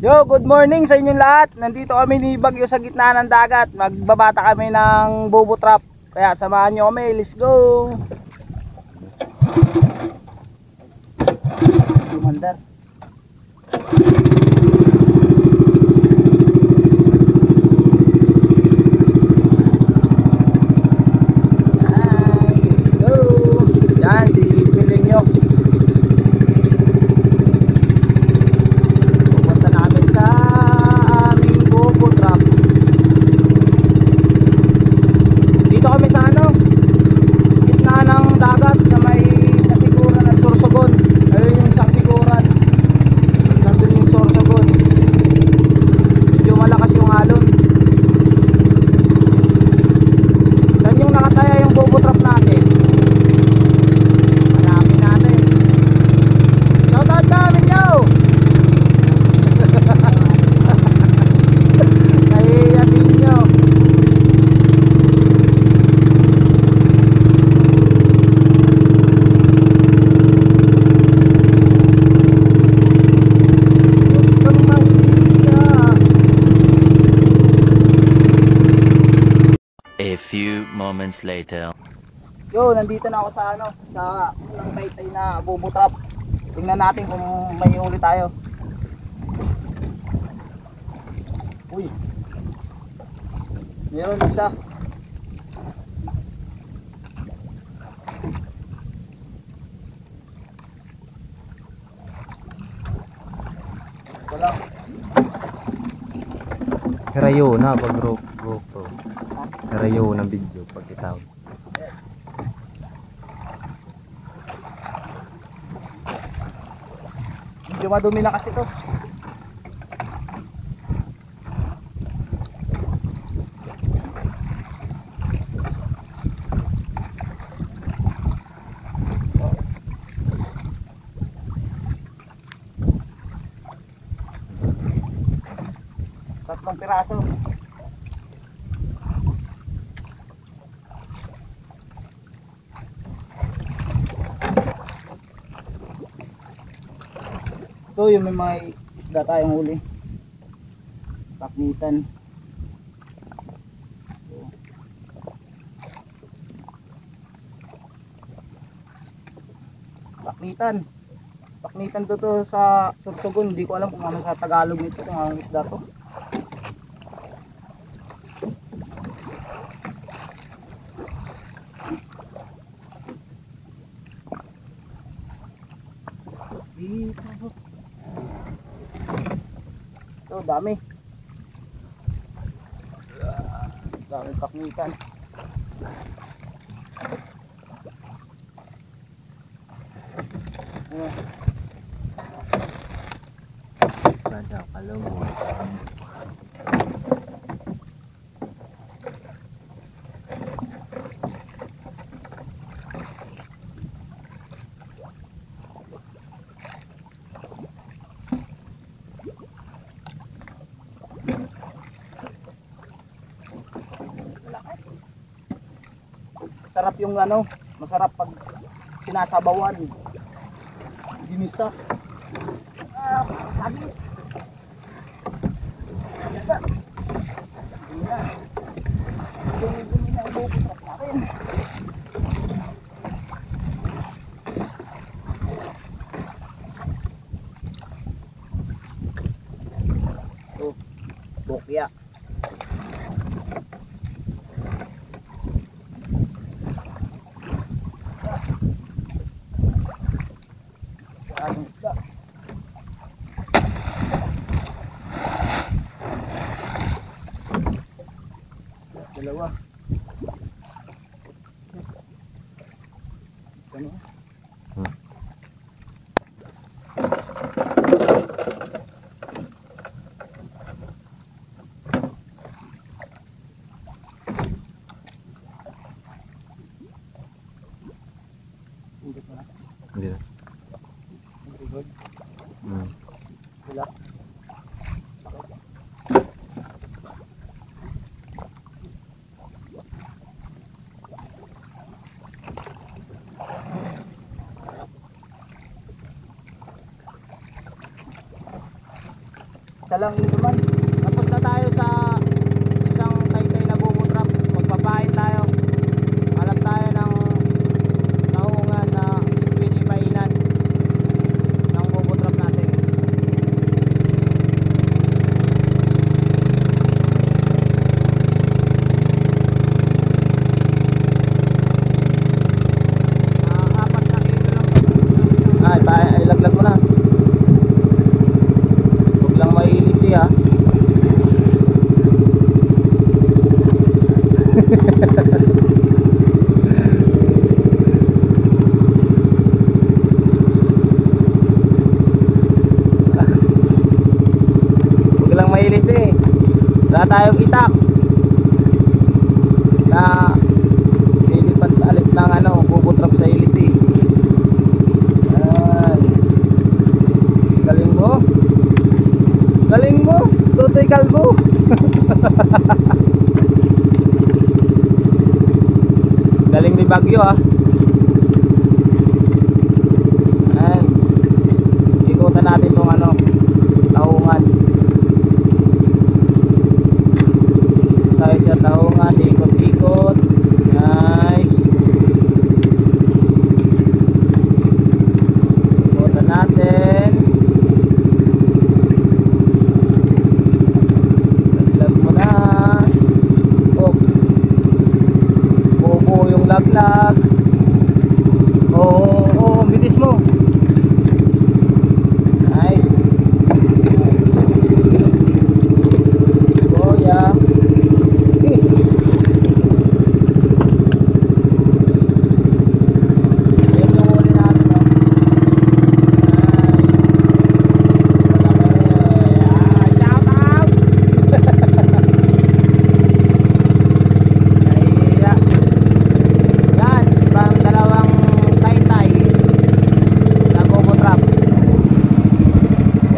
Yo, good morning sa inyong lahat. Nandito kami ni Bagyo sa gitna ng dagat. Magbabata kami ng bobo trap. Kaya samahan nyo kami. Let's go. Mandar. Let's go. Yan si Pilinyo. A few moments later. Yo, nandito na ako sa sa unang taytay na bobo trap. Tingnan natin kung may huli tayo. Uy. Meron isa. Wala. Hirayo na pag GoPro. Hirayo ng video pag itaw. Medyo madumi na kasi to. Tatlong piraso. Ito yung may isda tayong huli. Paknitan. Paknitan. Paknitan to sa Sorsogon. Hindi ko alam kung ano sa Tagalog nito, kung anong isda to. Ito, dami. Daming paknitan. Bada kalau mo. Sarap yung masarap pag sinasabawan. Ginisa. Sabi. Bokya. Dalawa. Ano? Hindi na. Wala. Isa lang yun naman. Tapos na tayo sa isang taytay na bobo trap. Magpapain tayo. Hanap tayo ng naungan na pinipainan ng bobo trap natin. Apat na kilo lang. Ay, laglag mo na. Huwag lang mailisi ha. Huwag lang mailisi. Wala tayong itak na lilipat alis ng bubutrap sa ilisi. Ayan. Galing mo. Galing mo, Tutoy Kalbo. Galing ni Bagyo ah. Ayan. Ikutan natin tong taungan. Tayo sa taungan, ikot-ikot. Nice. Ikutan natin. Laglag. Oo, bilis mo. Nice. Oh yeah. Yan yung huli natin, no? Nice. Shout out.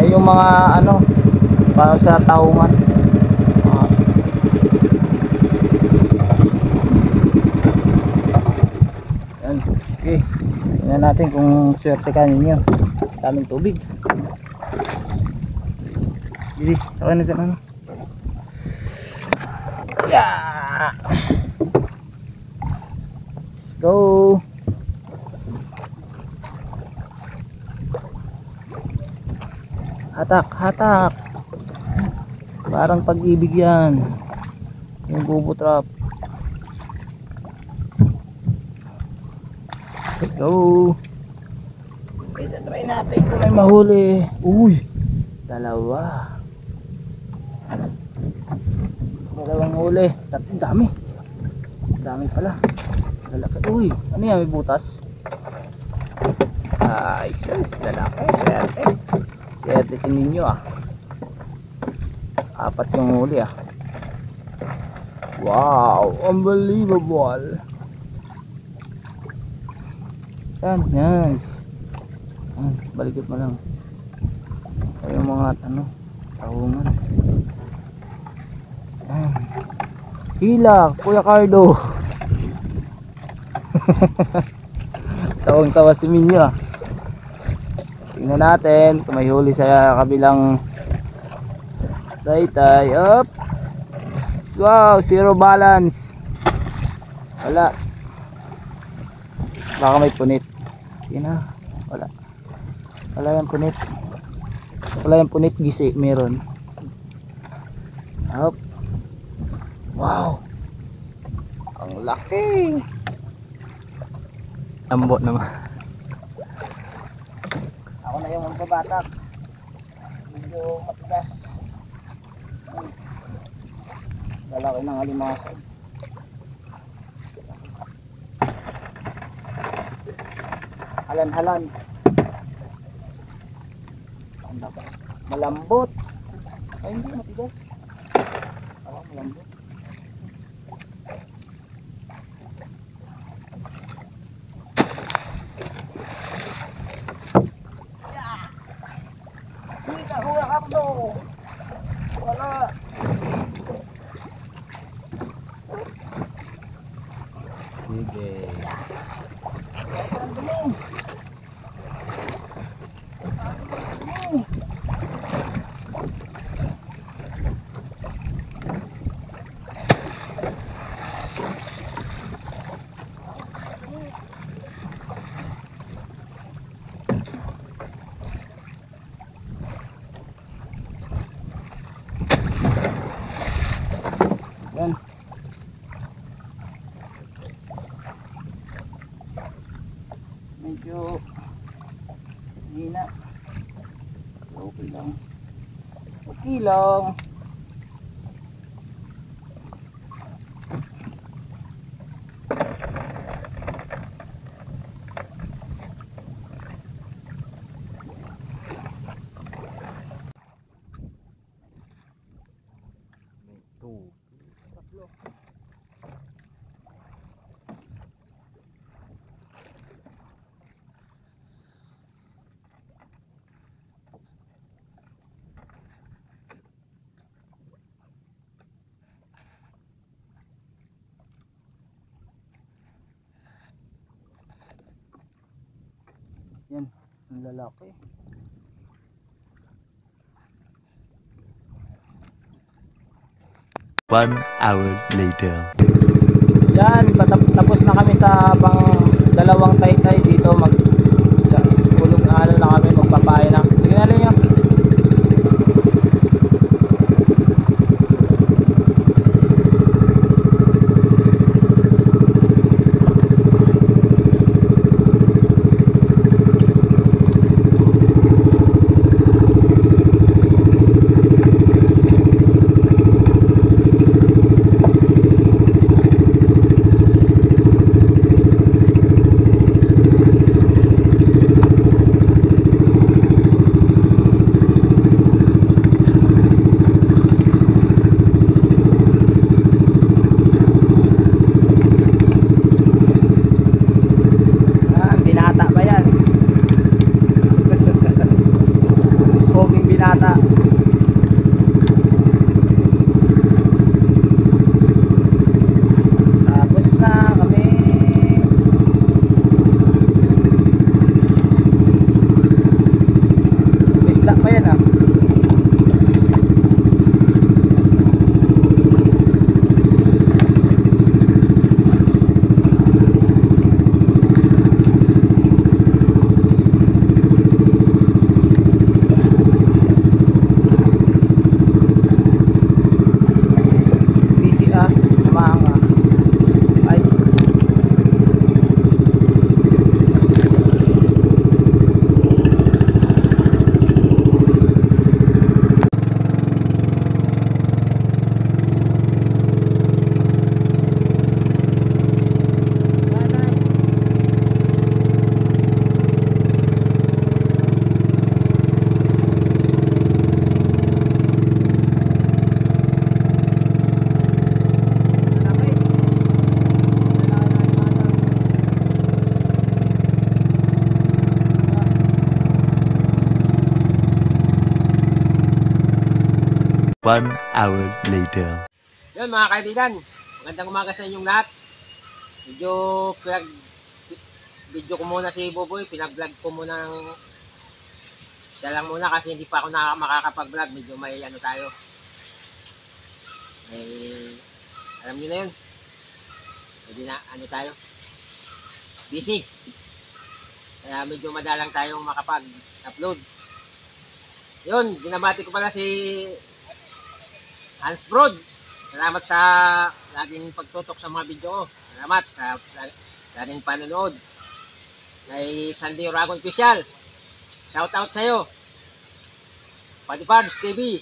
Yung mga para sa taungan. Yan. Okay. Tingnan natin kung swerte ka ninyo. Daming tubig. Dili, saka natin Yeah. Let's go. Hatak, hatak. Parang pag-ibig yan. Yung bobo trap. Let's go. Try natin kung may mahuli. Uy, dalawa. Dalawang huli. Dami. Dami pala. Lalaki. Uy, ano yan? May butas. Ay, sus, lalaki. Swerte si ninyo ah. Apat yung huli ah. Wow, unbelievable. Yan, nice. Balikot mo lang. Ay yung mga taungan. Hila, Kuya Cardo. Tawang-tawa si Minyo ah. Tingnan natin kung may huli sa kabilang taytay. Up. Wow, zero balance. Wala. Baka may punit. Sige na. Wala. Wala yung punit. Wala yung punit, gisi meron. Up. Wow. Ang laki. Tambo naman. Ako na yung magbabatak. Medyo matigas. Lalaki ng alimasag. Halan-halan. Malambot. Ay hindi, matigas. Malambot. Wala. Sige. Okay lang. Two. Yan, ang lalaki. One hour later. Yan, tapos na kami sa dalawang taytay dito. Ulog na ano na kami, magpapain na. Sige na niya. Binata ba yan? Poging binata. Tapos na kami. Isda pa yan ah. Busy ah. Mahanga. Ay. One hour later. Yun mga kaibigan, magandang umaga sa inyong lahat. Medyo video ko muna si Buboy, pinag-vlog ko muna siya lang muna kasi hindi pa ako makakapag-vlog. Medyo may ano tayo. May, alam niyo na yun. Hindi na, ano tayo. Busy. Kaya medyo madalang tayong makapag-upload. Yun, binabati ko pala si Hans Brod. Salamat sa laging pagtutok sa mga video ko. Salamat sa laging panonood. Kay Sandy Oragon Official. Shout out sa iyo. Pati Pards TV.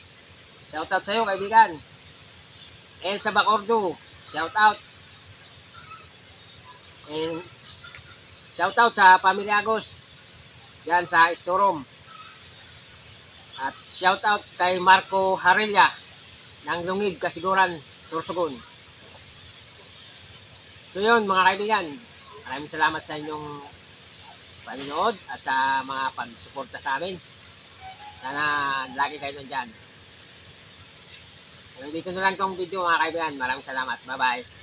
Shout out sa iyo kaibigan. Elsa Bacordo. Shout out. And shout out sa Pamilya Agos. Yan sa Storom. At shout out kay Marco Harilla ng Lungig, Kasiguran, Sorsogon. So yun mga kaibigan, maraming salamat sa inyong panonood at sa mga pag-suporta sa amin. Sana lagi kayo nandyan. Hanggang dito na lang tong video mga kaibigan. Maraming salamat. Bye bye.